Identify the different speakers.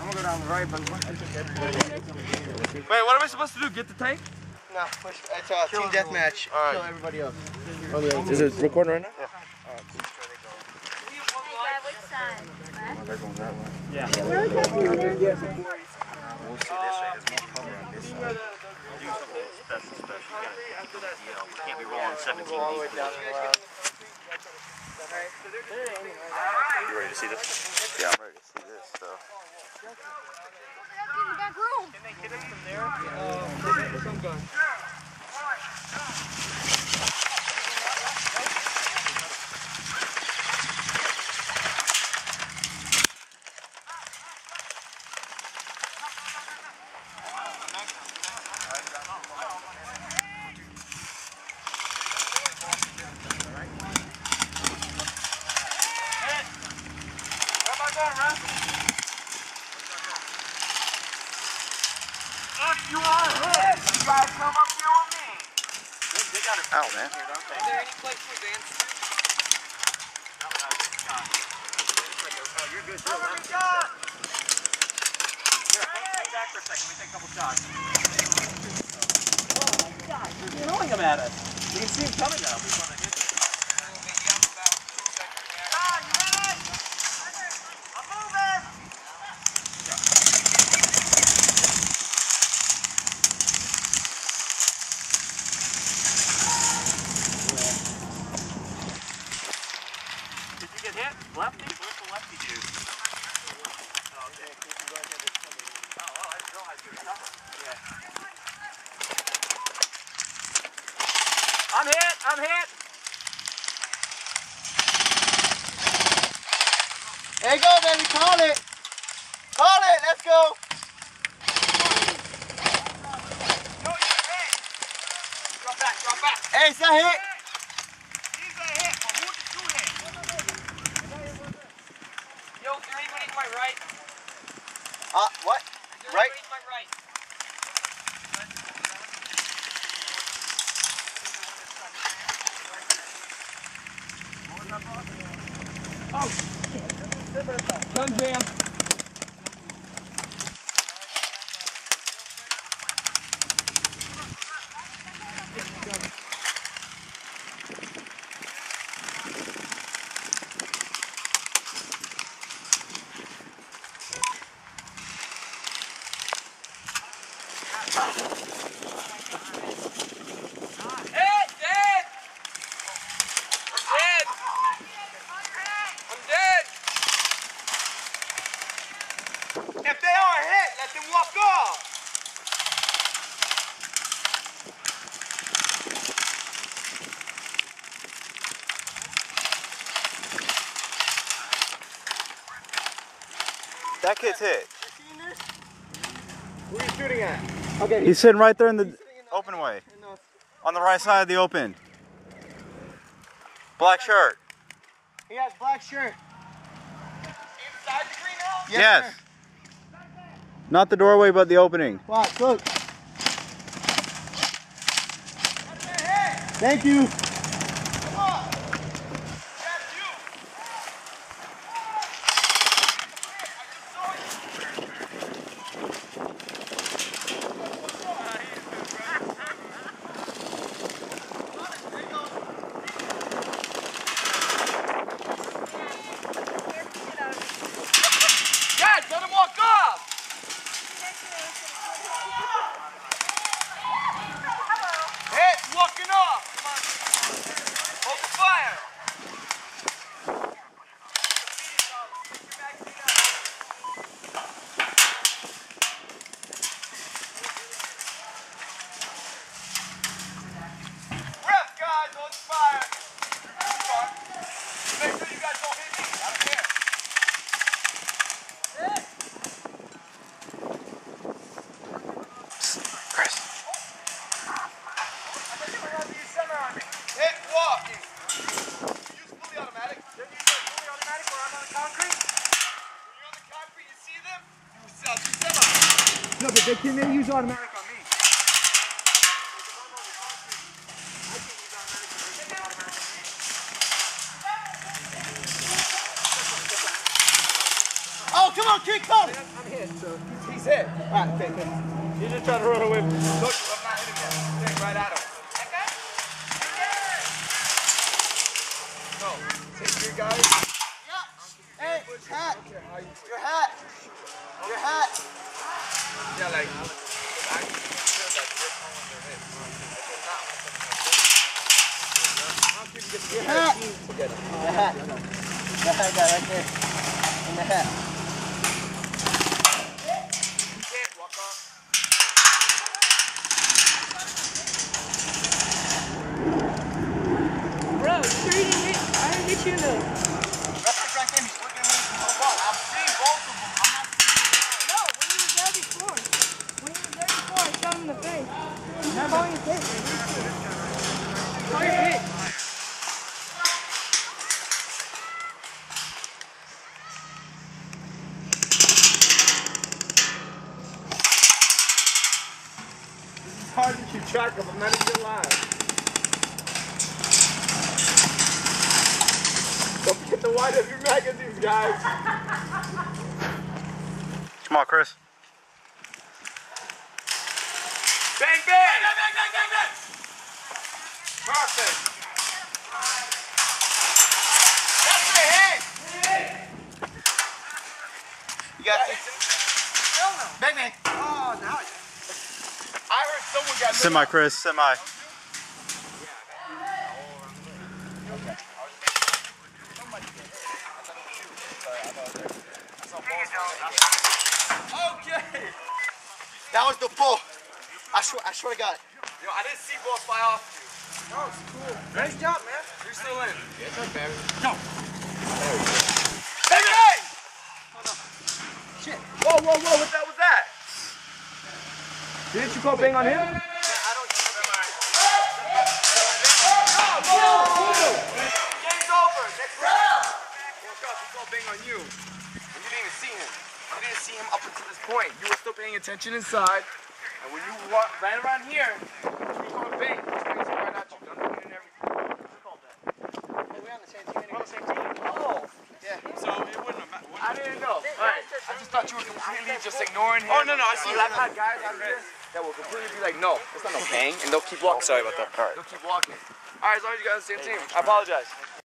Speaker 1: gonna go down the right, but wait, what are we supposed to do? Get the tank?
Speaker 2: No, it's a team deathmatch.
Speaker 1: Right.
Speaker 2: Kill everybody else.
Speaker 3: Is it recording right now?
Speaker 1: Yeah.
Speaker 4: Which side?
Speaker 1: They're going that way.
Speaker 4: Yeah. Where are we talking there?
Speaker 1: We'll see this way. There's more cover on this side. Do something special. You can't be rolling 17 deep. You ready to see this? Yeah, I'm ready to see this stuff.
Speaker 4: In the back room.
Speaker 2: Can they hit us from there? Some gun. If you are hit, you guys come up here with me.
Speaker 1: They got it out, man.
Speaker 2: Is there any place to advance?
Speaker 1: You're good.
Speaker 2: Cover me, shot!
Speaker 1: Here, hang back for a second. Let me take a couple shots. Oh my God, you're throwing them at us. You can see them coming now. We want to hit them. Hit? Lefty? What's the lefty do? Oh, okay. Oh, well, I didn't realize you were covered. Yeah. I'm hit!
Speaker 2: There you go, baby. Call it. Call it. Let's go.
Speaker 1: No, you're hit! Drop back.
Speaker 2: Hey, it's a hit.
Speaker 1: He's a hit, but who did you hit? Yo, is there anybody to my right?
Speaker 2: What?
Speaker 1: Is there
Speaker 2: Right?
Speaker 1: anybody to my right? Oh, shit. Gun jam.
Speaker 2: If they are hit, let them walk off.
Speaker 3: That kid's hit.
Speaker 2: Who are you shooting at? Okay.
Speaker 3: He's sitting right there in the open way. On the right side of the open. Black shirt.
Speaker 2: He has black shirt.
Speaker 1: Inside the greenhouse?
Speaker 3: Yes.
Speaker 2: Sir.
Speaker 3: Not the doorway, but the opening.
Speaker 2: Watch, look. Thank you.
Speaker 1: Guys, let him walk off! Hey, he's walking off! Come on. Open fire! Ref, guys, open fire! Make sure you guys don't hit me. I don't care.
Speaker 3: Chris.
Speaker 1: Hit walking. Use fully automatic. Then you use fully automatic where I'm on the concrete. When you're on the concrete, you see them, you semi.
Speaker 2: No, but can they use automatic on me? Oh come on, kick, Cole.
Speaker 1: I'm hit, so he's hit.
Speaker 2: All right, okay.
Speaker 1: He's just trying to run away. Look, I'm not hitting yet. Stay right at him. No, take your guys.
Speaker 2: Hey, hat. Your hat. Your hat.
Speaker 1: Yeah, like.
Speaker 2: Your hat. The hat. The hat guy right there. In the hat.
Speaker 1: You can't walk off.
Speaker 5: Bro, you sure you didn't hit? I didn't hit you in the...
Speaker 2: Reference right there. He's looking at me from the ball. I'm seeing both of them. I'm not seeing
Speaker 5: No, when he was there before. When he was there before, I shot him in the face. He's calling his hit. Call your hit.
Speaker 1: It's hard to keep track of. I'm not even alive. Don't forget to wind up your magazines, guys.
Speaker 3: Come on, Chris.
Speaker 1: Bang, bang! Bang, bang, bang, bang, bang! Perfect. That's the hit!
Speaker 2: You got it. Bang, bang.
Speaker 1: Oh, now I heard someone got
Speaker 3: Semi, Chris. Semi.
Speaker 1: Okay.
Speaker 2: That was the full. I swear to God.
Speaker 1: Yo, I didn't see balls fly off you. That was cool. Nice job, man. You're still in. Yes, sir, baby. Go. Bang, bang!
Speaker 2: Shit.
Speaker 1: Whoa, whoa, whoa, what that was that? Didn't you call bang on him?
Speaker 2: I don't.
Speaker 1: Game's over. Next round. Walk up, he called bang on you. And you didn't even see him. You didn't see him up until this point. You were still paying attention inside. And when you ran around here, you called bang. Which means right at you. Done winning everything. Who called that?
Speaker 2: Hey, we're on the same team.
Speaker 1: We're on the same team? Oh.
Speaker 2: Yeah.
Speaker 3: So it wouldn't have mattered.
Speaker 1: I didn't know. Alright. I just thought you were completely just ignoring him.
Speaker 3: Oh, no, I see.
Speaker 1: I've had guys out here that will completely be like, no, it's not no bang, and they'll keep walking.
Speaker 3: Sorry about that. All right.
Speaker 1: They'll keep walking. Alright, as long as you guys are on the same team. I apologize.